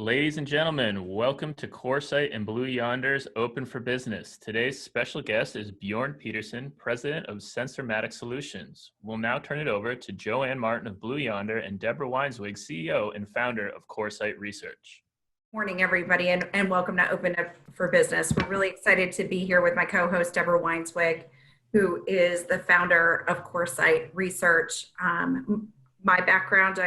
Ladies and gentlemen, welcome to Coresight and Blue Yonder's Open for Business. Today's special guest is Bjoern Petersen, President of Sensormatic Solutions. We'll now turn it over to JoAnn Martin of Blue Yonder and Deborah Weinswig, CEO and founder of Coresight Research. Morning, everybody, and welcome to Open for Business. We're really excited to be here with my co-host, Deborah Weinswig, who is the founder of Coresight Research. My background,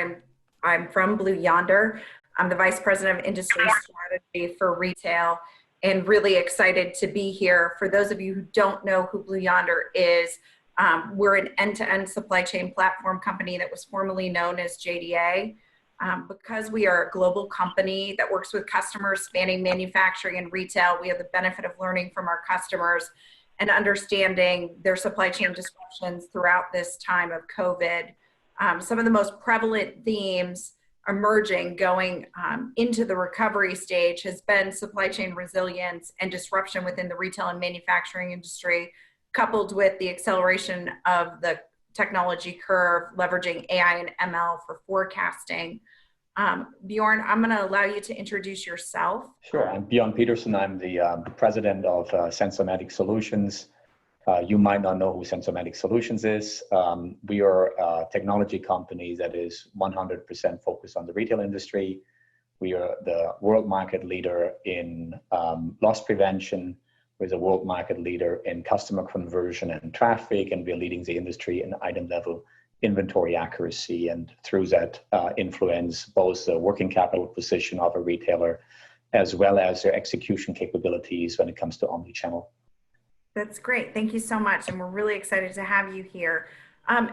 I'm from Blue Yonder. I'm the Vice President of Industry Strategy for Retail and really excited to be here. For those of you who don't know who Blue Yonder is, we're an end-to-end supply chain platform company that was formerly known as JDA. Because we are a global company that works with customers spanning manufacturing and retail, we have the benefit of learning from our customers and understanding their supply chain disruptions throughout this time of COVID. Some of the most prevalent themes emerging going into the recovery stage has been supply chain resilience and disruption within the retail and manufacturing industry, coupled with the acceleration of the technology curve, leveraging AI and ML for forecasting. Bjoern, I'm going to allow you to introduce yourself. Sure. I'm Bjoern Petersen. I'm the president of Sensormatic Solutions. You might not know who Sensormatic Solutions is. We are a technology company that is 100% focused on the retail industry. We are the world market leader in loss prevention. We're the world market leader in customer conversion and traffic, and we're leading the industry in item level inventory accuracy, and through that influence both the working capital position of a retailer as well as their execution capabilities when it comes to omnichannel. That's great. Thank you so much. And we're really excited to have you here.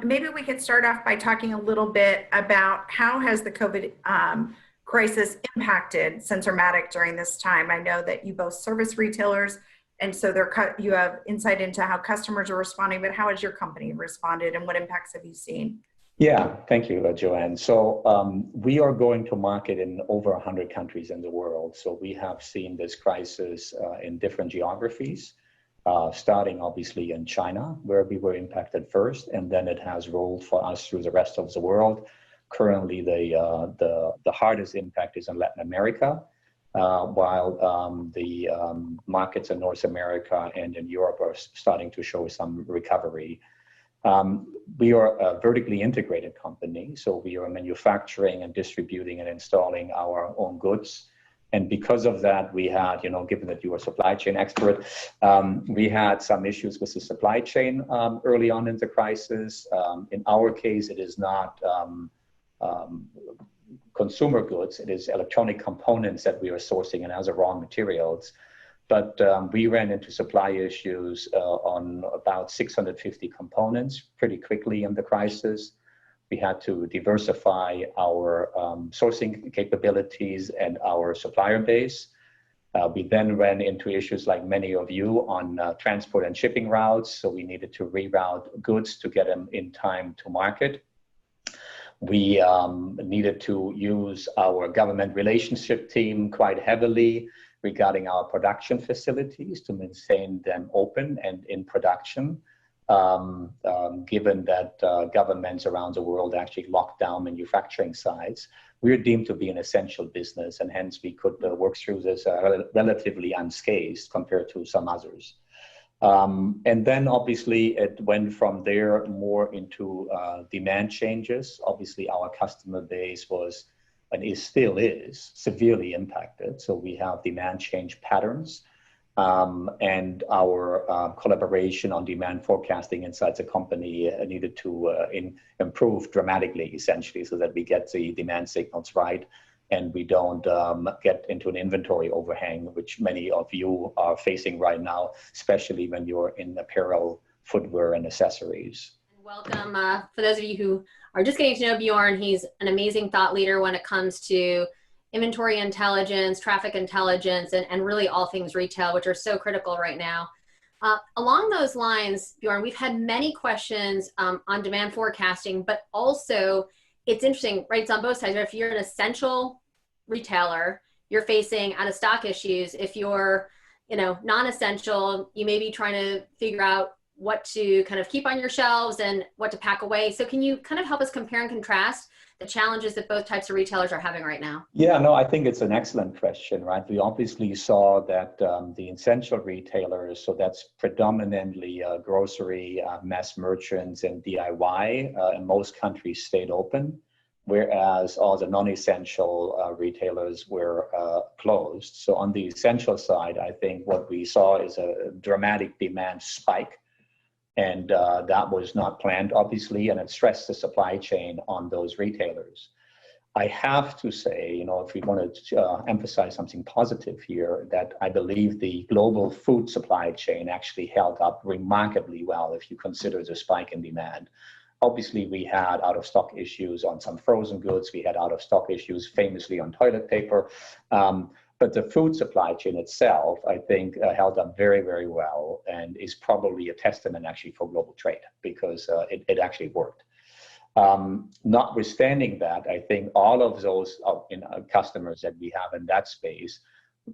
Maybe we could start off by talking a little bit about how has the COVID crisis impacted Sensormatic during this time. I know that you both service retailers, and so you have insight into how customers are responding, but how has your company responded and what impacts have you seen? Yeah, thank you, JoAnn. So we are going to market in over 100 countries in the world. So we have seen this crisis in different geographies, starting obviously in China, where we were impacted first, and then it has rolled for us through the rest of the world. Currently, the hardest impact is in Latin America. While the markets in North America and in Europe are starting to show some recovery. We are a vertically integrated company, so we are manufacturing and distributing and installing our own goods. And because of that, we had, given that you are a supply chain expert, we had some issues with the supply chain early on in the crisis. In our case, it is not consumer goods, it is electronic components that we are sourcing and as raw materials. But we ran into supply issues on about 650 components pretty quickly in the crisis. We had to diversify our sourcing capabilities and our supplier base. We then ran into issues like many of you on transport and shipping routes. So we needed to reroute goods to get them in time to market. We needed to use our government relationship team quite heavily regarding our production facilities to maintain them open and in production, given that governments around the world actually locked down manufacturing sites. We're deemed to be an essential business, and hence we could work through this relatively unscathed compared to some others. And then obviously it went from there more into demand changes. Obviously our customer base was and still is severely impacted. So we have demand change patterns and our collaboration on demand forecasting inside the company needed to improve dramatically, essentially, so that we get the demand signals right and we don't get into an inventory overhang, which many of you are facing right now, especially when you're in apparel, footwear, and accessories. Welcome. For those of you who are just getting to know Bjoern, he's an amazing thought leader when it comes to inventory intelligence, traffic intelligence, and really all things retail, which are so critical right now. Along those lines, Bjoern, we've had many questions on demand forecasting, but also it's interesting, right? It's on both sides. If you're an essential retailer, you're facing out of stock issues. If you're, non-essential, you may be trying to figure out what to kind of keep on your shelves and what to pack away. So can you kind of help us compare and contrast the challenges that both types of retailers are having right now? Yeah, no, I think it's an excellent question, right? We obviously saw that the essential retailers, so that's predominantly grocery, mass merchants, and DIY in most countries stayed open, whereas all the non-essential retailers were closed. So on the essential side, I think what we saw is a dramatic demand spike. And that was not planned, obviously, and it stressed the supply chain on those retailers. I have to say, you know, if we want to emphasize something positive here, that I believe the global food supply chain actually held up remarkably well if you consider the spike in demand. Obviously, we had out of stock issues on some frozen goods. We had out of stock issues famously on toilet paper. But the food supply chain itself, I think, held up very, very well and is probably a testament actually for global trade because it actually worked. Notwithstanding that, I think all of those customers that we have in that space,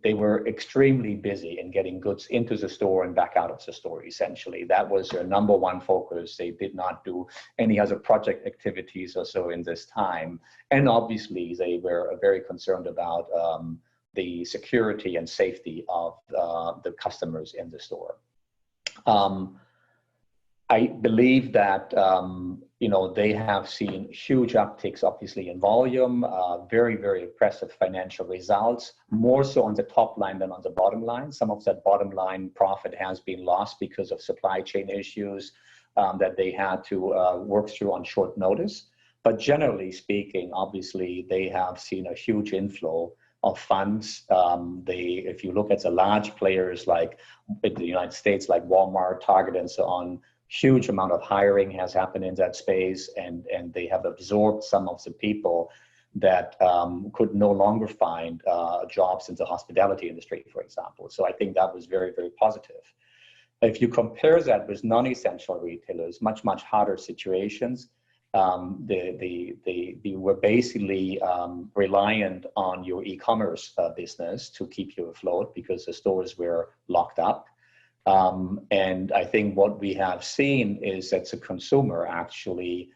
they were extremely busy in getting goods into the store and back out of the store, essentially. That was their number one focus. They did not do any other project activities or so in this time. And obviously, they were very concerned about the security and safety of the customers in the store. I believe that you know, they have seen huge upticks, obviously, in volume, very, very impressive financial results, more so on the top line than on the bottom line. Some of that bottom line profit has been lost because of supply chain issues that they had to work through on short notice. But generally speaking, obviously, they have seen a huge inflow of funds. If you look at the large players like in the United States, like Walmart, Target, and so on, huge amount of hiring has happened in that space, and they have absorbed some of the people that could no longer find jobs in the hospitality industry, for example. So I think that was very, very positive. If you compare that with non-essential retailers, much, much harder situations. They were basically reliant on your e-commerce business to keep you afloat because the stores were locked up. And I think what we have seen is that the consumer actually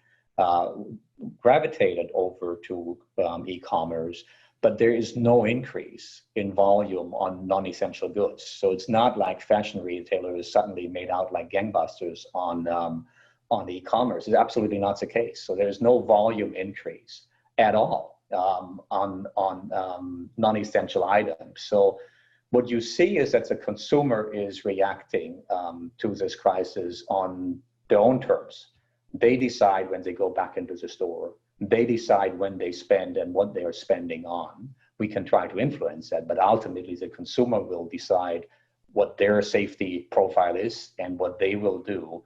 gravitated over to e-commerce, but there is no increase in volume on non-essential goods. So it's not like fashion retailers suddenly made out like gangbusters on e-commerce. It's absolutely not the case. So there's no volume increase at all on non-essential items. So what you see is that the consumer is reacting to this crisis on their own terms. They decide when they go back into the store. They decide when they spend and what they are spending on. We can try to influence that, but ultimately the consumer will decide what their safety profile is and what they will do.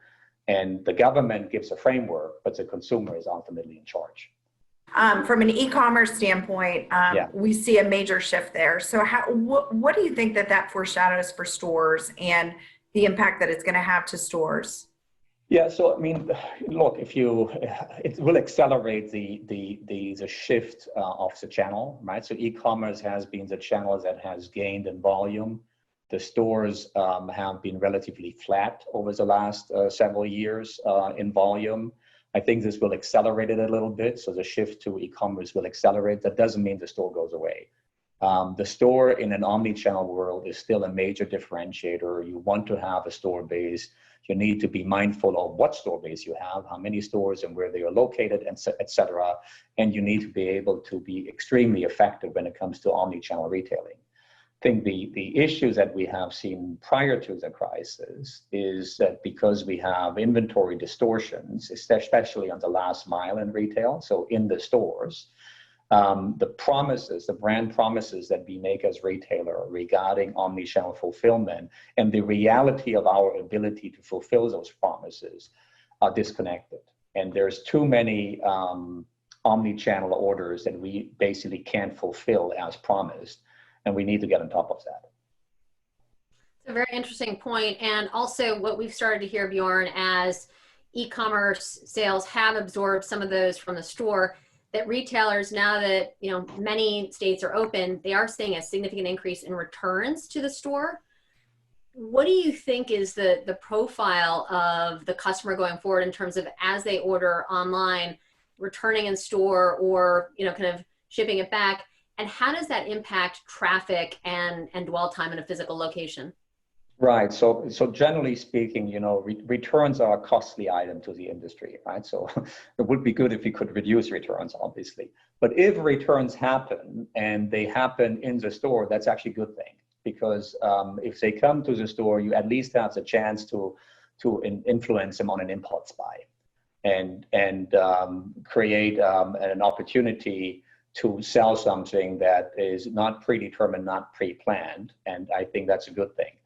And the government gives a framework, but the consumer is ultimately in charge. From an e-commerce standpoint, we see a major shift there. So what do you think that foreshadows for stores and the impact that it's going to have to stores? Yeah, so I mean, look, it will accelerate the shift of the channel, right? So e-commerce has been the channel that has gained in volume. The stores have been relatively flat over the last several years in volume. I think this will accelerate it a little bit. So the shift to e-commerce will accelerate. That doesn't mean the store goes away. The store in an omni-channel world is still a major differentiator. You want to have a store base. You need to be mindful of what store base you have, how many stores and where they are located, et cetera. And you need to be able to be extremely effective when it comes to omni-channel retailing. I think the issues that we have seen prior to the crisis is that because we have inventory distortions, especially on the last mile in retail, so in the stores, the brand promises that we make as retailer regarding omni-channel fulfillment and the reality of our ability to fulfill those promises are disconnected. And there's too many omni-channel orders that we basically can't fulfill as promised. And we need to get on top of that. It's a very interesting point. And also what we've started to hear, Bjoern, as e-commerce sales have absorbed some of those from the store, that retailers, now that many states are open, they are seeing a significant increase in returns to the store. What do you think is the profile of the customer going forward in terms of as they order online, returning in store, or kind of shipping it back? And how does that impact traffic and dwell time in a physical location? Right. So generally speaking, returns are a costly item to the industry, right? So it would be good if we could reduce returns, obviously. But if returns happen and they happen in the store, that's actually a good thing, because if they come to the store, you at least have the chance to influence them on an impulse buy and create an opportunity to sell something that is not predetermined, not pre-planned. And I think that's a good thing.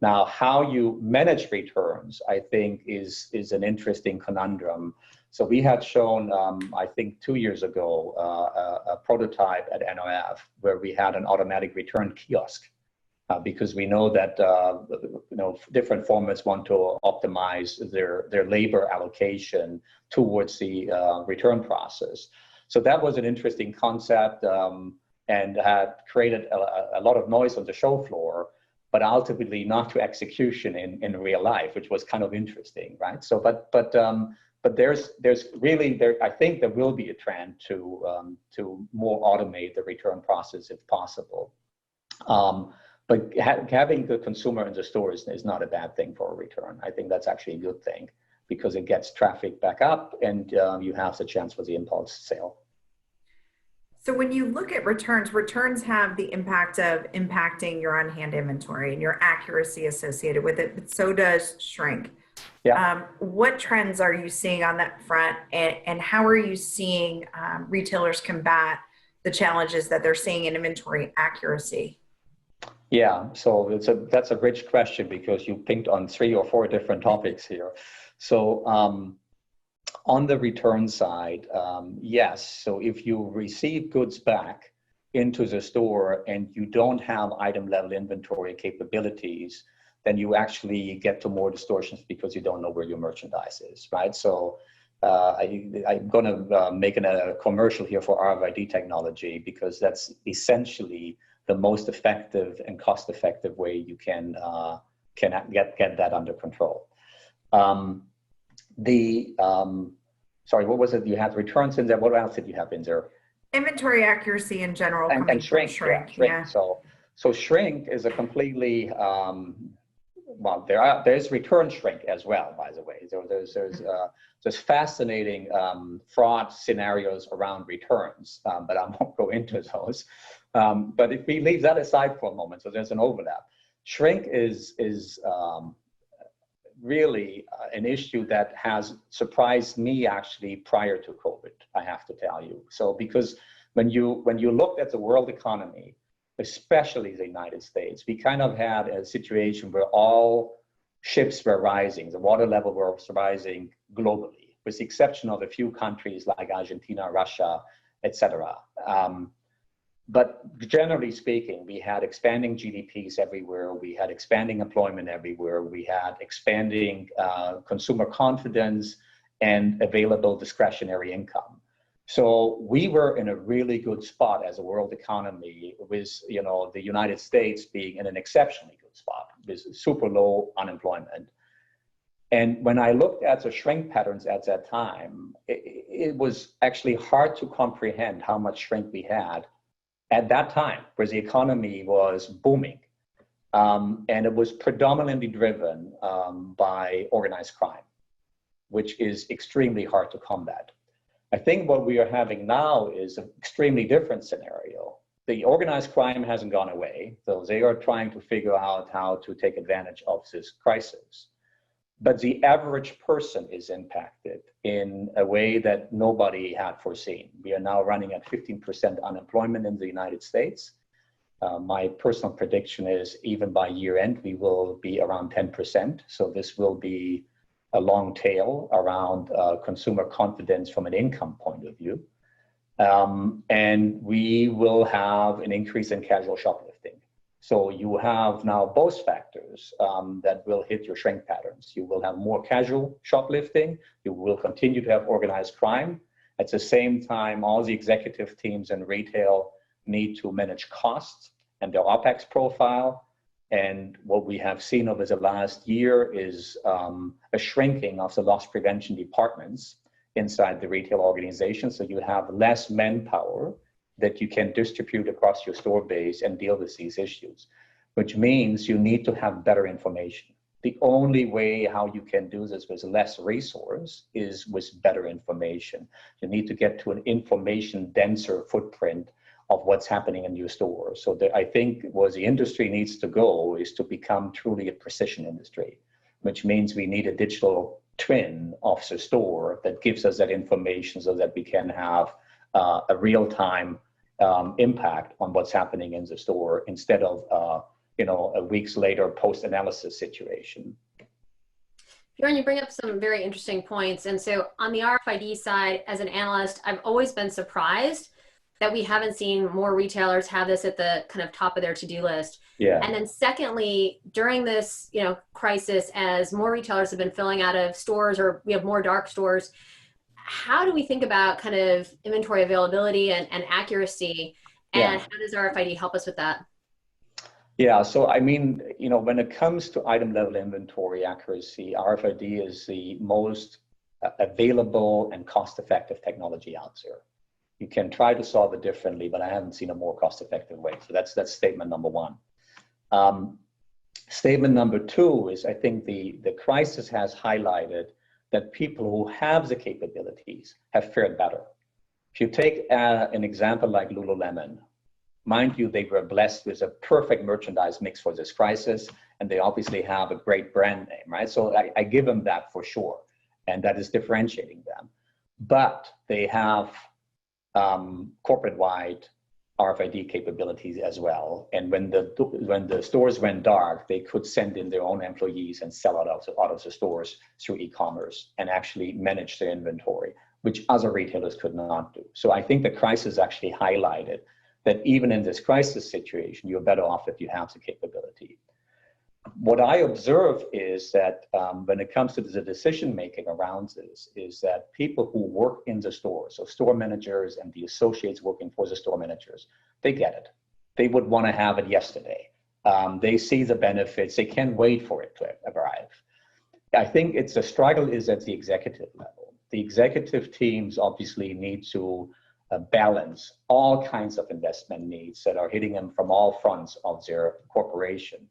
Now, how you manage returns, I think, is an interesting conundrum. So we had shown, I think 2 years ago, a prototype at NOF where we had an automatic return kiosk, because we know that different formats want to optimize their labor allocation towards the return process. So that was an interesting concept, and had created a lot of noise on the show floor, but ultimately not to execution in real life, which was kind of interesting, right? So, but there's really I think there will be a trend to more automate the return process if possible. But having the consumer in the store is not a bad thing for a return. I think that's actually a good thing, because it gets traffic back up, and you have the chance for the impulse sale. So when you look at returns have the impact of impacting your on-hand inventory and your accuracy associated with it, but so does shrink. Yeah. What trends are you seeing on that front, and how are you seeing retailers combat the challenges that they're seeing in inventory accuracy? Yeah, so that's a rich question, because you pinked on 3 or 4 different topics here. So on the return side, yes. So if you receive goods back into the store and you don't have item level inventory capabilities, then you actually get to more distortions because you don't know where your merchandise is, right? So I'm going to make a commercial here for RFID technology, because that's essentially the most effective and cost-effective way you can get that under control. Sorry, what was it? You had returns in there. What else did you have in there? Inventory accuracy in general, and shrink. Yeah. So shrink is a completely well. There's return shrink as well, by the way. So there's fascinating fraud scenarios around returns, but I won't go into those. But if we leave that aside for a moment, so there's an overlap. Shrink is really an issue that has surprised me actually prior to COVID, I have to tell you. So because when you looked at the world economy, especially the United States, we kind of had a situation where all ships were rising, the water level was rising globally, with the exception of a few countries like Argentina, Russia, etc. But generally speaking, we had expanding GDPs everywhere. We had expanding employment everywhere. We had expanding consumer confidence and available discretionary income. So we were in a really good spot as a world economy, with the United States being in an exceptionally good spot with super low unemployment. And when I looked at the shrink patterns at that time, it was actually hard to comprehend how much shrink we had at that time, where the economy was booming. And it was predominantly driven by organized crime, which is extremely hard to combat. I think what we are having now is an extremely different scenario. The organized crime hasn't gone away, so they are trying to figure out how to take advantage of this crisis. But the average person is impacted in a way that nobody had foreseen. We are now running at 15% unemployment in the United States. My personal prediction is even by year end, we will be around 10%. So this will be a long tail around consumer confidence from an income point of view. And we will have an increase in casual shoplifting. So you have now both factors that will hit your shrink patterns. You will have more casual shoplifting. You will continue to have organized crime. At the same time, all the executive teams in retail need to manage costs and their OPEX profile. And what we have seen over the last year is a shrinking of the loss prevention departments inside the retail organization. So you have less manpower that you can distribute across your store base and deal with these issues, which means you need to have better information. The only way how you can do this with less resource is with better information. You need to get to an information denser footprint of what's happening in your store. So I think where the industry needs to go is to become truly a precision industry, which means we need a digital twin of the store that gives us that information so that we can have a real-time impact on what's happening in the store instead of a weeks later post-analysis situation. Bjoern, you bring up some very interesting points. And so on the RFID side, as an analyst, I've always been surprised that we haven't seen more retailers have this at the kind of top of their to-do list. Yeah. And then secondly, during this crisis, as more retailers have been filling out of stores or we have more dark stores, how do we think about kind of inventory availability and accuracy? And how does RFID help us with that? Yeah, so I mean, when it comes to item level inventory accuracy, RFID is the most available and cost-effective technology out there. You can try to solve it differently, but I haven't seen a more cost-effective way. So that's statement number one. Statement number two is I think the crisis has highlighted that people who have the capabilities have fared better. If you take an example like Lululemon, mind you, they were blessed with a perfect merchandise mix for this crisis, and they obviously have a great brand name, right? So I give them that for sure, and that is differentiating them. But they have corporate-wide RFID capabilities as well. And when the stores went dark, they could send in their own employees and sell out of the stores through e-commerce and actually manage their inventory, which other retailers could not do. So I think the crisis actually highlighted that even in this crisis situation, you're better off if you have the capability. What I observe is that when it comes to the decision making around this, is that people who work in the store, so store managers and the associates working for the store managers, they get it. They would want to have it yesterday. They see the benefits. They can't wait for it to arrive. I think the struggle is at the executive level. The executive teams obviously need to balance all kinds of investment needs that are hitting them from all fronts of their corporation.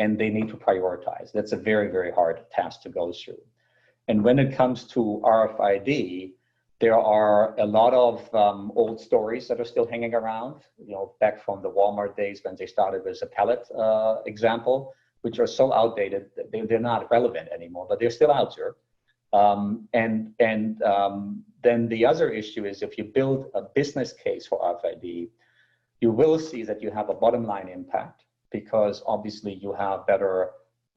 And they need to prioritize. That's a very, very hard task to go through. And when it comes to RFID, there are a lot of old stories that are still hanging around, back from the Walmart days when they started with a pallet example, which are so outdated that they're not relevant anymore, but they're still out there. Then the other issue is if you build a business case for RFID, you will see that you have a bottom line impact, because obviously you have better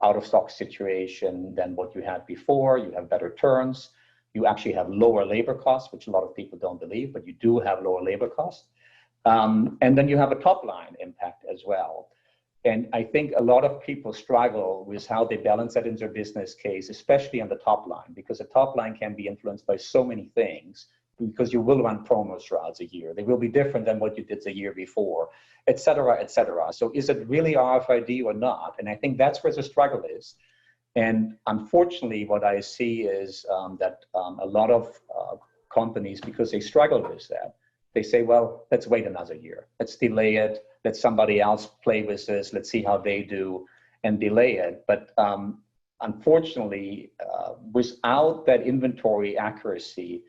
out of stock situation than what you had before. You have better turns. You actually have lower labor costs, which a lot of people don't believe, but you do have lower labor costs. And then you have a top line impact as well. And I think a lot of people struggle with how they balance that in their business case, especially on the top line, because the top line can be influenced by so many things, because you will run promos throughout the year. They will be different than what you did the year before, et cetera, et cetera. So is it really RFID or not? And I think that's where the struggle is. And unfortunately, what I see is that a lot of companies, because they struggle with that, they say, well, let's wait another year. Let's delay it. Let somebody else play with this. Let's see how they do and delay it. But unfortunately, without that inventory accuracy,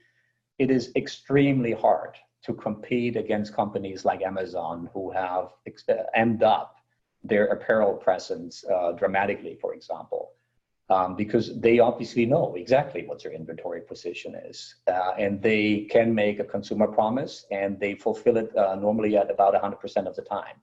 it is extremely hard to compete against companies like Amazon, who have amped up their apparel presence dramatically, for example, because they obviously know exactly what their inventory position is. And they can make a consumer promise, and they fulfill it normally at about 100% of the time.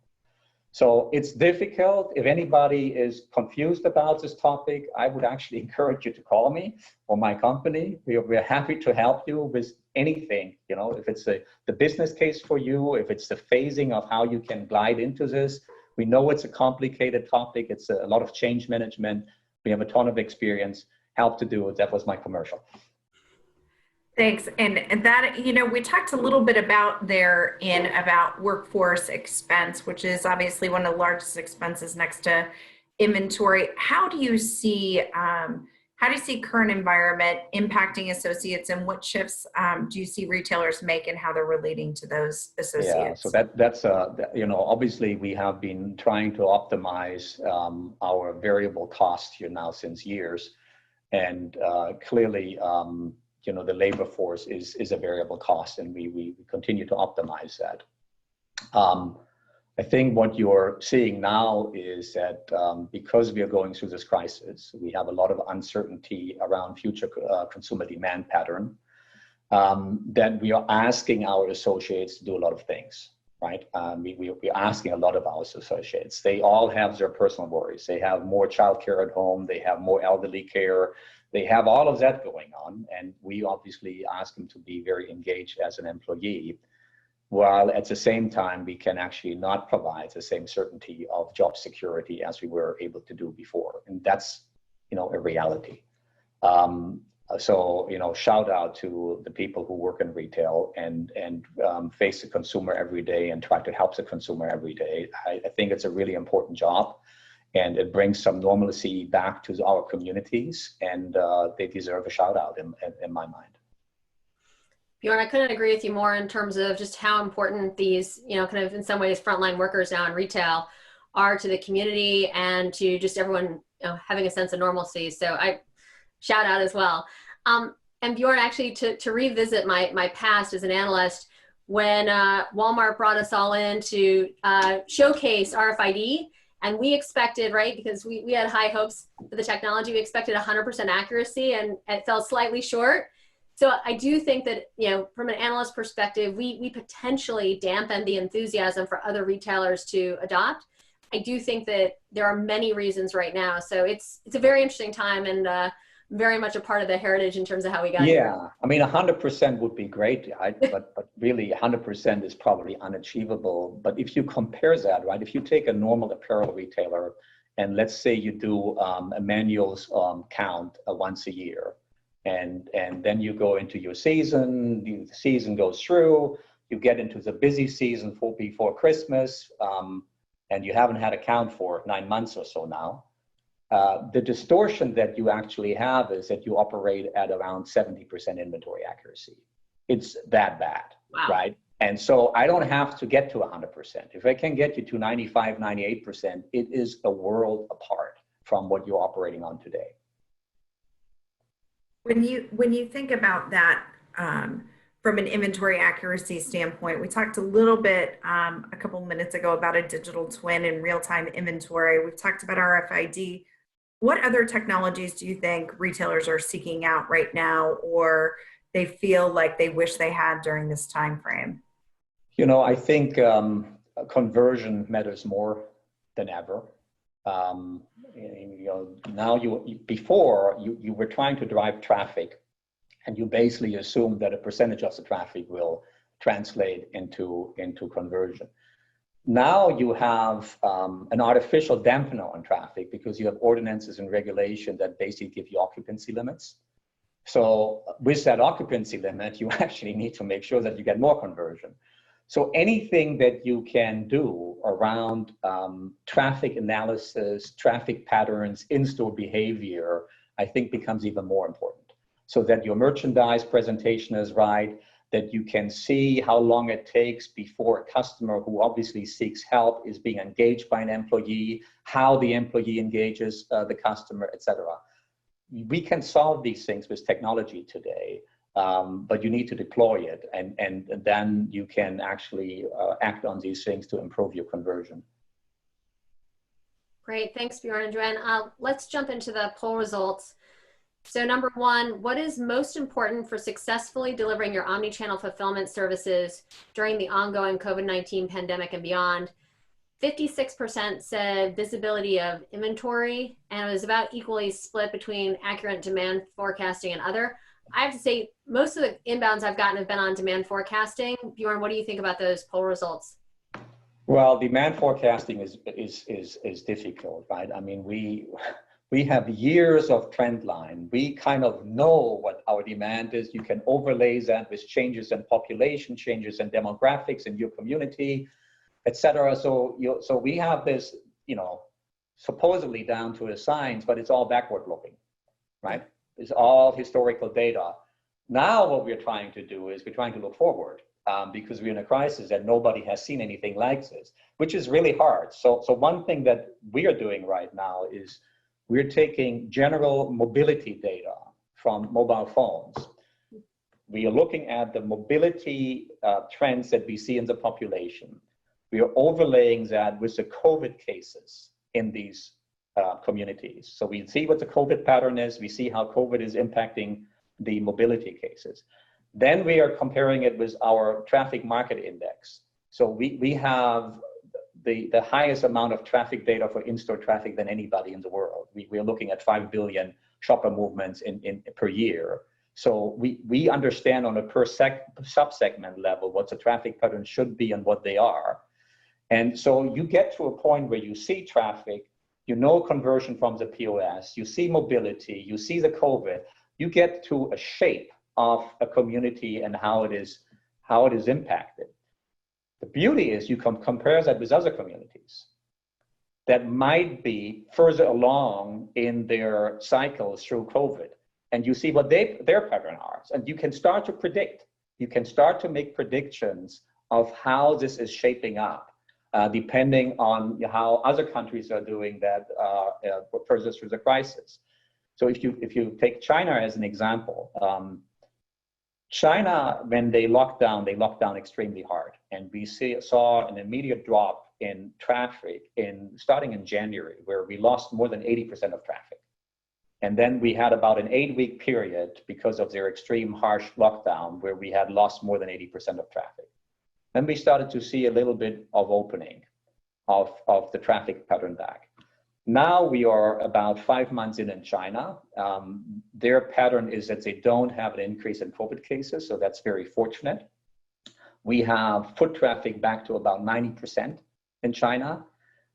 So it's difficult. If anybody is confused about this topic, I would actually encourage you to call me or my company. We're happy to help you with anything, if it's the business case for you, if it's the phasing of how you can glide into this. We know it's a complicated topic. It's a lot of change management. We have a ton of experience, help to do it. That was my commercial. Thanks. And that, we talked a little bit about workforce expense, which is obviously one of the largest expenses next to inventory. How do you see current environment impacting associates, and what shifts do you see retailers make and how they're relating to those associates? Yeah, so that's obviously we have been trying to optimize our variable cost here now since years, and clearly the labor force is a variable cost, and we continue to optimize that. I think what you're seeing now is that because we are going through this crisis, we have a lot of uncertainty around future consumer demand pattern, that we are asking our associates to do a lot of things, right? We're asking a lot of our associates. They all have their personal worries. They have more childcare at home. They have more elderly care. They have all of that going on. And we obviously ask them to be very engaged as an employee, while at the same time, we can actually not provide the same certainty of job security as we were able to do before. And that's, a reality. So, shout out to the people who work in retail and face the consumer every day and try to help the consumer every day. I think it's a really important job, and it brings some normalcy back to our communities, and they deserve a shout out in my mind. Bjoern, I couldn't agree with you more in terms of just how important these, kind of in some ways frontline workers now in retail are to the community and to just everyone having a sense of normalcy. So I shout out as well. And Bjoern, actually to revisit my past as an analyst, when Walmart brought us all in to showcase RFID, and we expected, right, because we had high hopes for the technology, we expected 100% accuracy, and it fell slightly short. So I do think that, from an analyst perspective, we potentially dampened the enthusiasm for other retailers to adopt. I do think that there are many reasons right now. So it's a very interesting time, and very much a part of the heritage in terms of how we got here. Yeah, I mean, 100% would be great, right? but really 100% is probably unachievable. But if you compare that, right, if you take a normal apparel retailer, and let's say you do a manuals count once a year, and then you go into your season, the season goes through, you get into the busy season before Christmas, and you haven't had a count for 9 months or so now. The distortion that you actually have is that you operate at around 70% inventory accuracy. It's that bad, wow. Right? And so I don't have to get to 100%. If I can get you to 95, 98%, it is a world apart from what you're operating on today. When you think about that from an inventory accuracy standpoint, we talked a little bit a couple minutes ago about a digital twin and real-time inventory. We've talked about RFID. What other technologies do you think retailers are seeking out right now, or they feel like they wish they had during this time frame? I think conversion matters more than ever. Now before you were trying to drive traffic, and you basically assume that a percentage of the traffic will translate into conversion. Now you have an artificial dampener on traffic because you have ordinances and regulation that basically give you occupancy limits. So with that occupancy limit, you actually need to make sure that you get more conversion. So anything that you can do around traffic analysis, traffic patterns, in-store behavior, I think becomes even more important. So that your merchandise presentation is right, that you can see how long it takes before a customer who obviously seeks help is being engaged by an employee, how the employee engages the customer, etc. We can solve these things with technology today. But you need to deploy it, and then you can actually act on these things to improve your conversion. Great, thanks Bjoern and JoAnn. Let's jump into the poll results. So number one, what is most important for successfully delivering your omni-channel fulfillment services during the ongoing COVID-19 pandemic and beyond? 56% said visibility of inventory, and it was about equally split between accurate demand forecasting and other. I have to say, most of the inbounds I've gotten have been on demand forecasting. Bjoern, what do you think about those poll results? Well, demand forecasting is difficult, right? I mean, we have years of trend line. We kind of know what our demand is. You can overlay that with changes in population, changes in demographics in your community, etc. So we have this, supposedly down to a science, but it's all backward looking, right? It's all historical data. Now what we're trying to do is we're trying to look forward because we're in a crisis and nobody has seen anything like this, which is really hard. So one thing that we are doing right now is we're taking general mobility data from mobile phones. We are looking at the mobility trends that we see in the population. We are overlaying that with the COVID cases in these communities. So we see what the COVID pattern is. We see how COVID is impacting the mobility cases. Then we are comparing it with our traffic market index. So we have the highest amount of traffic data for in-store traffic than anybody in the world. We are looking at 5 billion shopper movements per year. So we understand on a per sub-segment level what the traffic patterns should be and what they are. And so you get to a point where you see traffic, you know conversion from the POS, you see mobility, you see the COVID, you get to a shape of a community and how it is impacted. The beauty is you can compare that with other communities that might be further along in their cycles through COVID, and you see what their pattern are, and you can start to predict. You can start to make predictions of how this is shaping up, depending on how other countries are doing that further through the crisis. So if you take China as an example, China, when they locked down extremely hard, and we saw an immediate drop in traffic starting in January, where we lost more than 80% of traffic. And then we had about an 8-week period because of their extreme harsh lockdown where we had lost more than 80% of traffic. Then we started to see a little bit of opening of the traffic pattern back. Now we are about 5 months in China. Their pattern is that they don't have an increase in COVID cases, so that's very fortunate. We have foot traffic back to about 90% in China.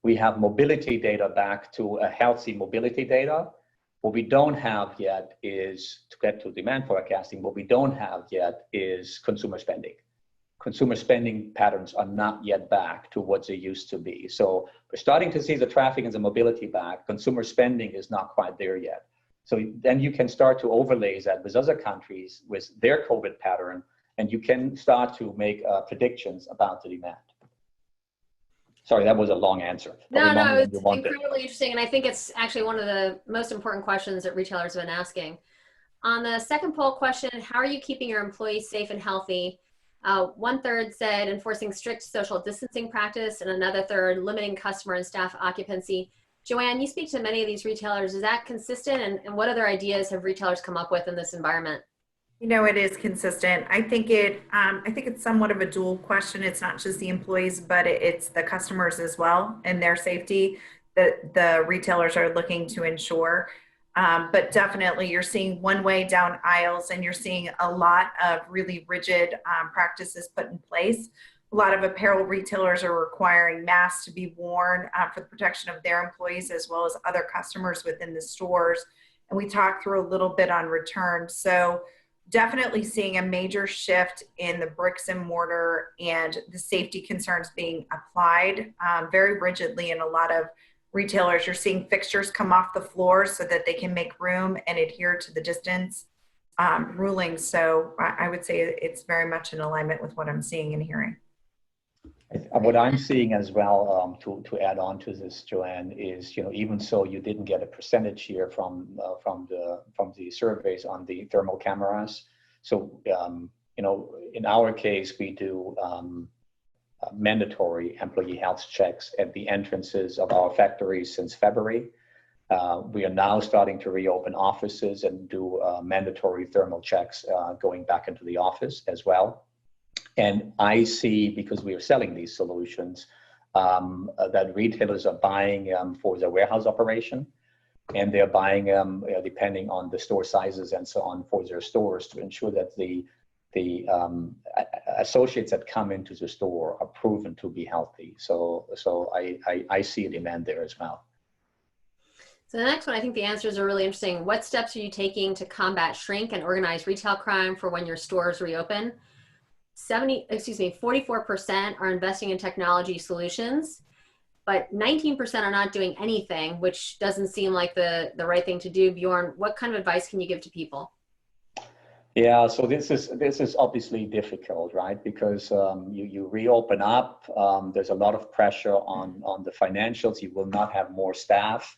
We have mobility data back to a healthy mobility data. What we don't have yet is, to get to demand forecasting, what we don't have yet is consumer spending. Consumer spending patterns are not yet back to what they used to be. So we're starting to see the traffic and the mobility back. Consumer spending is not quite there yet. So then you can start to overlay that with other countries with their COVID pattern, and you can start to make predictions about the demand. Sorry, that was a long answer. No, it's incredibly interesting. And I think it's actually one of the most important questions that retailers have been asking. On the second poll question, how are you keeping your employees safe and healthy? 1/3 said enforcing strict social distancing practice, and another third limiting customer and staff occupancy. JoAnn, you speak to many of these retailers. Is that consistent? And what other ideas have retailers come up with in this environment? You know, it is consistent. I think it's somewhat of a dual question. It's not just the employees, but it's the customers as well and their safety that the retailers are looking to ensure. But definitely you're seeing one way down aisles, and you're seeing a lot of really rigid practices put in place. A lot of apparel retailers are requiring masks to be worn for the protection of their employees as well as other customers within the stores. And we talked through a little bit on return. So definitely seeing a major shift in the bricks and mortar and the safety concerns being applied very rigidly in a lot of retailers. You're seeing fixtures come off the floor so that they can make room and adhere to the distance rulings. So I would say it's very much in alignment with what I'm seeing and hearing. What I'm seeing as well, to add on to this, JoAnn, is, you know, even so you didn't get a percentage here from the surveys on the thermal cameras. So you know, in our case, we do mandatory employee health checks at the entrances of our factories since February. We are now starting to reopen offices and do mandatory thermal checks going back into the office as well. And I see, because we are selling these solutions, that retailers are buying for their warehouse operation, and they're buying depending on the store sizes and so on for their stores to ensure that the associates that come into the store are proven to be healthy. So I see a demand there as well. So the next one, I think the answers are really interesting. What steps are you taking to combat shrink and organized retail crime for when your stores reopen? 44% are investing in technology solutions. but 19% are not doing anything, which doesn't seem like the right thing to do. Bjoern, what kind of advice can you give to people? Yeah, so this is obviously difficult, right? Because you reopen up, there's a lot of pressure on the financials. You will not have more staff.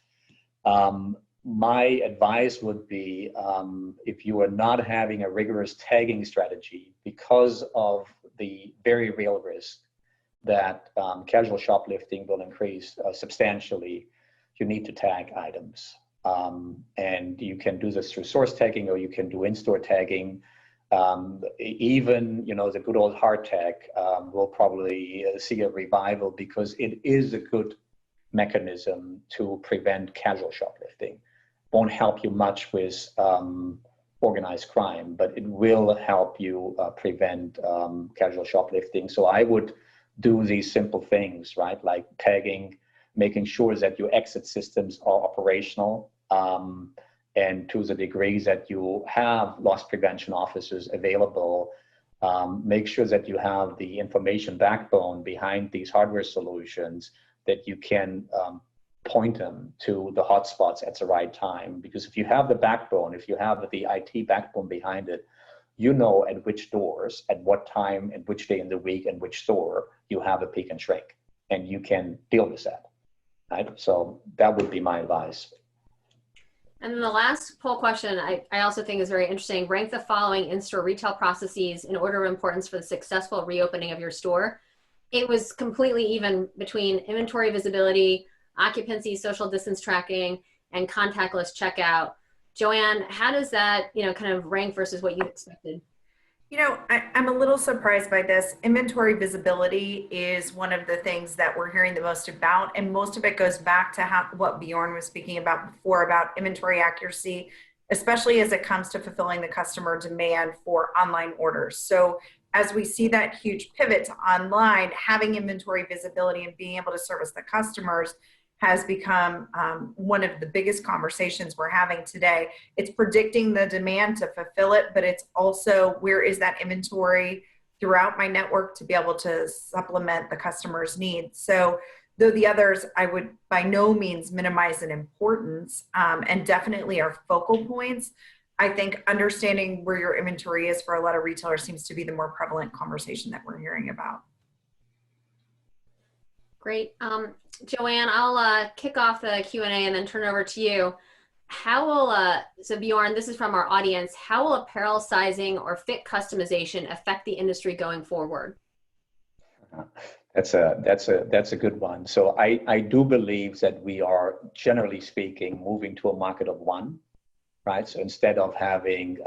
My advice would be, if you are not having a rigorous tagging strategy because of the very real risk that casual shoplifting will increase substantially, you need to tag items. And you can do this through source tagging, or you can do in-store tagging. Even, the good old hard tag will probably see a revival, because it is a good mechanism to prevent casual shoplifting. Won't help you much with organized crime, but it will help you prevent casual shoplifting. So I would do these simple things, right? Like tagging, making sure that your exit systems are operational, and to the degree that you have loss prevention officers available, make sure that you have the information backbone behind these hardware solutions, that you can point them to the hotspots at the right time. Because if you have the backbone, if you have the IT backbone behind it, you know at which doors, at what time, and which day in the week, and which store you have a peek and shrink, and you can deal with that, right? So that would be my advice. And then the last poll question I also think is very interesting. Rank the following in-store retail processes in order of importance for the successful reopening of your store. It was completely even between inventory visibility, occupancy, social distance tracking, and contactless checkout. JoAnn, how does that, kind of rank versus what you expected? I'm a little surprised by this. Inventory visibility is one of the things that we're hearing the most about, and most of it goes back to what Bjoern was speaking about before, about inventory accuracy, especially as it comes to fulfilling the customer demand for online orders. So as we see that huge pivot to online, having inventory visibility and being able to service the customers has become one of the biggest conversations we're having today. It's predicting the demand to fulfill it, but it's also, where is that inventory throughout my network to be able to supplement the customer's needs. So though the others I would by no means minimize in importance, and definitely are focal points, I think understanding where your inventory is for a lot of retailers seems to be the more prevalent conversation that we're hearing about. Great. JoAnn, I'll kick off the Q&A and then turn it over to you. How will, so Bjoern, this is from our audience, how will apparel sizing or fit customization affect the industry going forward? That's a good one. So I do believe that we are, generally speaking, moving to a market of one, right? So instead of having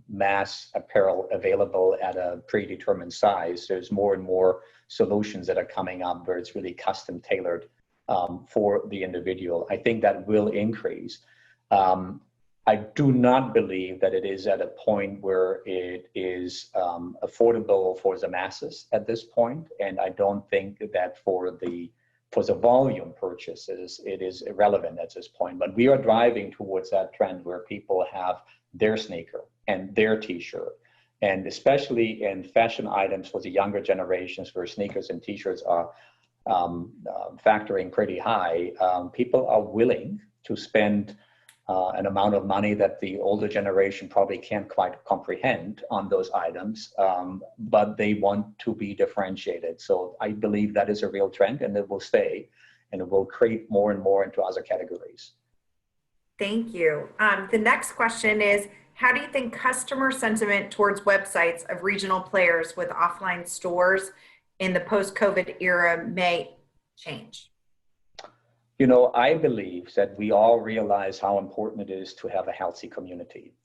mass apparel available at a predetermined size, there's more and more solutions that are coming up where it's really custom tailored for the individual. I think that will increase. I do not believe that it is at a point where it is affordable for the masses at this point, and I don't think that for the volume purchases, it is irrelevant at this point. But we are driving towards that trend where people have their sneaker and their t-shirt. And especially in fashion items for the younger generations, where sneakers and t-shirts are factoring pretty high, people are willing to spend an amount of money that the older generation probably can't quite comprehend on those items, but they want to be differentiated. So I believe that is a real trend, and it will stay, and it will creep more and more into other categories. Thank you. The next question is, how do you think customer sentiment towards websites of regional players with offline stores in the post-COVID era may change? I believe that we all realize how important it is to have a healthy community.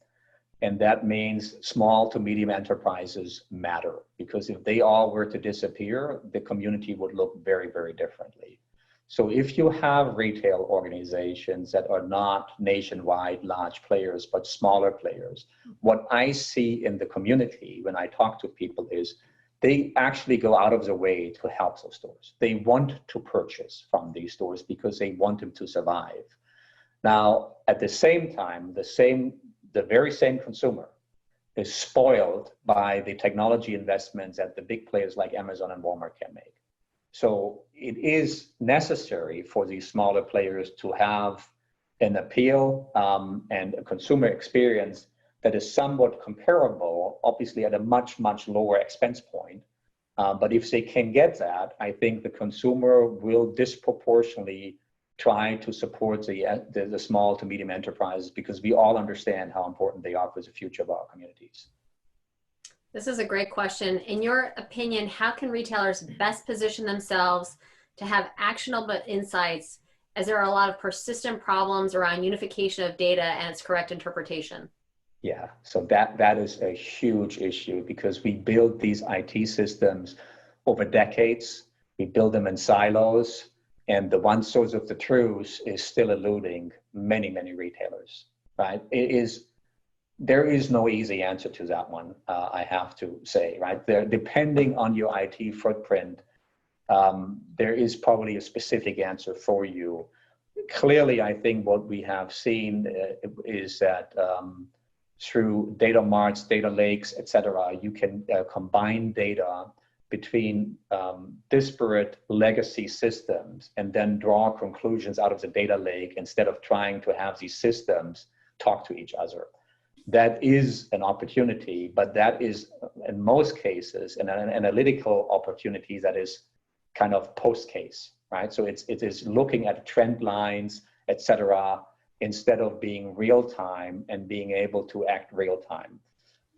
And that means small to medium enterprises matter, because if they all were to disappear, the community would look very, very differently. So if you have retail organizations that are not nationwide large players, but smaller players, what I see in the community when I talk to people is they actually go out of their way to help those stores. They want to purchase from these stores because they want them to survive. Now, at the same time, the very same consumer is spoiled by the technology investments that the big players like Amazon and Walmart can make. So it is necessary for these smaller players to have an appeal and a consumer experience that is somewhat comparable, obviously at a much, much lower expense point. But if they can get that, I think the consumer will disproportionately try to support the small to medium enterprises, because we all understand how important they are for the future of our communities. This is a great question. In your opinion, how can retailers best position themselves to have actionable insights, as there are a lot of persistent problems around unification of data and its correct interpretation? Yeah, so that is a huge issue, because we build these IT systems over decades. We build them in silos, and the one source of the truth is still eluding many, many retailers, right? There is no easy answer to that one, I have to say, right? Depending on your IT footprint, there is probably a specific answer for you. Clearly, I think what we have seen is that through data marts, data lakes, et cetera, you can combine data between disparate legacy systems and then draw conclusions out of the data lake, instead of trying to have these systems talk to each other. That is an opportunity, but that is, in most cases, an analytical opportunity that is kind of post-case, right? So it is looking at trend lines, et cetera, instead of being real time and being able to act real time.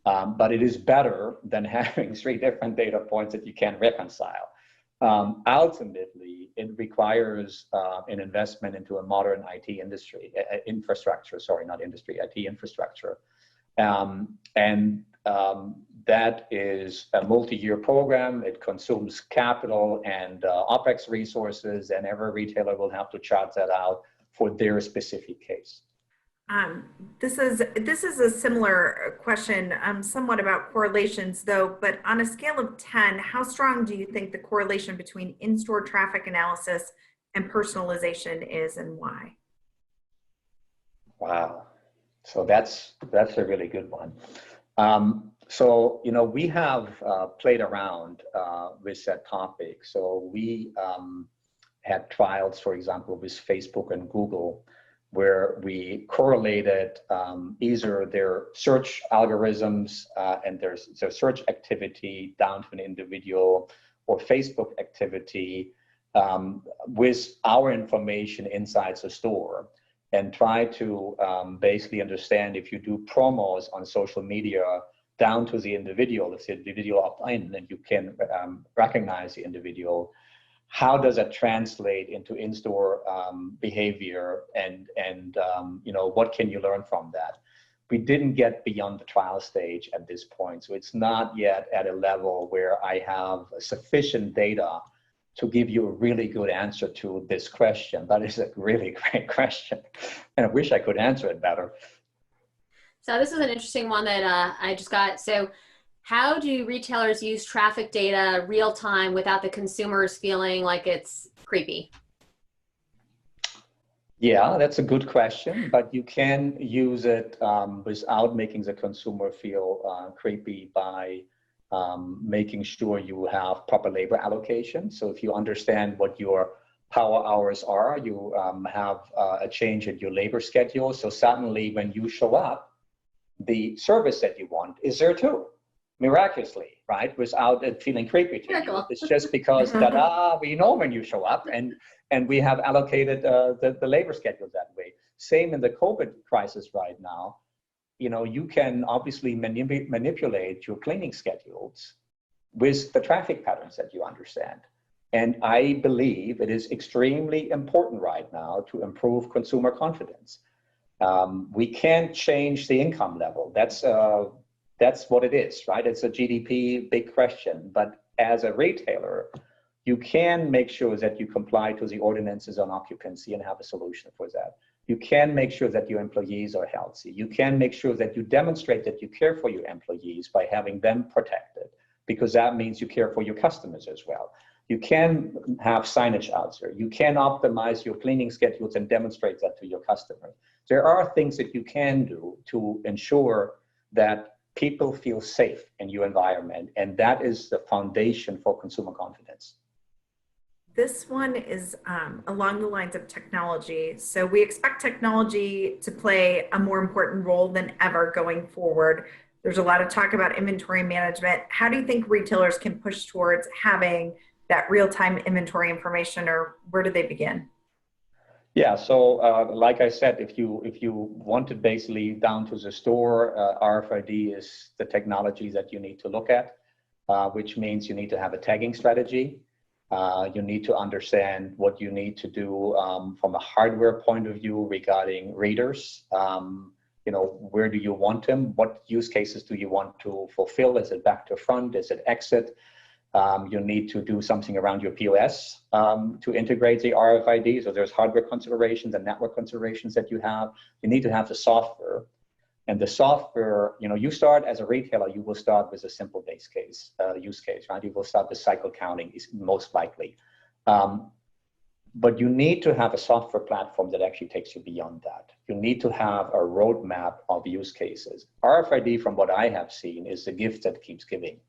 But it is better than having 3 different data points that you can't reconcile. Ultimately, it requires an investment into a modern IT infrastructure, sorry, not industry, IT infrastructure. That is a multi-year program. It consumes capital and OpEx resources, and every retailer will have to chart that out for their specific case. This is a similar question, somewhat about correlations though, but on a scale of 10, how strong do you think the correlation between in-store traffic analysis and personalization is, and why? Wow. So that's a really good one. So, you know, we have played around with that topic. So we had trials, for example, with Facebook and Google, where we correlated either their search algorithms and their search activity down to an individual, or Facebook activity with our information inside the store, and try to basically understand, if you do promos on social media down to the individual, if the individual opt in and you can recognize the individual, how does that translate into in-store behavior, and you know, what can you learn from that? We didn't get beyond the trial stage at this point, so it's not yet at a level where I have sufficient data to give you a really good answer to this question. That is a really great question, and I wish I could answer it better. So this is an interesting one that I just got. So how do retailers use traffic data real time without the consumers feeling like it's creepy? Yeah, that's a good question, but you can use it without making the consumer feel creepy by making sure you have proper labor allocation. So if you understand what your power hours are, you have a change in your labor schedule. So suddenly when you show up, the service that you want is there too, miraculously, right? Without it feeling creepy to you. It's just because that we know when you show up, and we have allocated the labor schedule that way. Same in the COVID crisis right now. You know, you can obviously manipulate your cleaning schedules with the traffic patterns that you understand. And I believe it is extremely important right now to improve consumer confidence. We can't change the income level. That's what it is, right? It's a GDP big question. But as a retailer, you can make sure that you comply to the ordinances on occupancy and have a solution for that. You can make sure that your employees are healthy. You can make sure that you demonstrate that you care for your employees by having them protected, because that means you care for your customers as well. You can have signage out there. You can optimize your cleaning schedules and demonstrate that to your customers. There are things that you can do to ensure that people feel safe in your environment, and that is the foundation for consumer confidence. this one is along the lines of technology. So we expect technology to play a more important role than ever going forward. There's a lot of talk about inventory management. How do you think retailers can push towards having that real-time inventory information, or where do they begin? Yeah, so like I said, if you want it basically down to the store, RFID is the technology that you need to look at, which means you need to have a tagging strategy. You need to understand what you need to do from a hardware point of view regarding readers. Where do you want them? What use cases do you want to fulfill? Is it back to front? Is it exit? You need to do something around your POS to integrate the RFID. So there's hardware considerations and network considerations that you have. You need to have the software. And the software, you start as a retailer, you will start with a simple base case, use case, right? You will start with cycle counting, is most likely. But you need to have a software platform that actually takes you beyond that. You need to have a roadmap of use cases. RFID, from what I have seen, is the gift that keeps giving.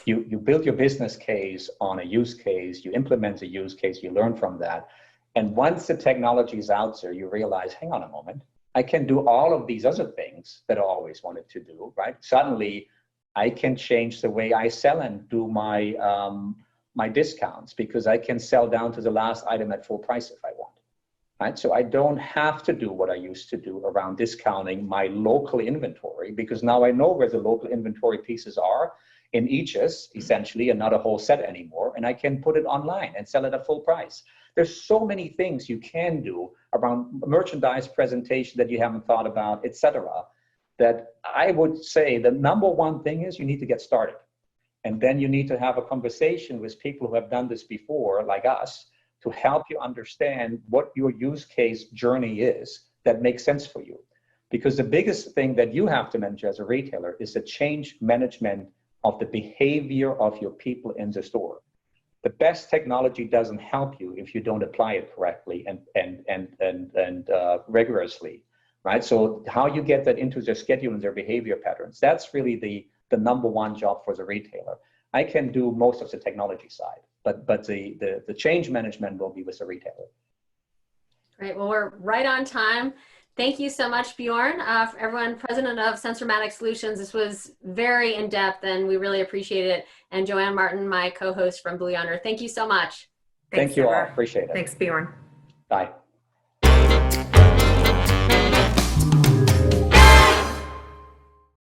You build your business case on a use case, you implement the use case, you learn from that. And once the technology is out there, you realize, hang on a moment, I can do all of these other things that I always wanted to do, right? Suddenly, I can change the way I sell and do my my discounts, because I can sell down to the last item at full price if I want, right? So I don't have to do what I used to do around discounting my local inventory, because now I know where the local inventory pieces are in eaches, essentially, and not a whole set anymore, and I can put it online and sell it at full price. There's so many things you can do around merchandise presentation that you haven't thought about, etc., that I would say the number one thing is you need to get started. And then you need to have a conversation with people who have done this before, like us, to help you understand what your use case journey is that makes sense for you. Because the biggest thing that you have to manage as a retailer is the change management of the behavior of your people in the store. The best technology doesn't help you if you don't apply it correctly and rigorously, right? So how you get that into their schedule and their behavior patterns, that's really the number one job for the retailer. I can do most of the technology side, but the change management will be with the retailer. Great, well, we're right on time. Thank you so much, Bjoern. For everyone, president of Sensormatic Solutions. This was very in-depth and we really appreciate it. And JoAnn Martin, my co-host from Yonder. Thank you so much. Thank you all, appreciate it. Thanks, Bjoern. Bye.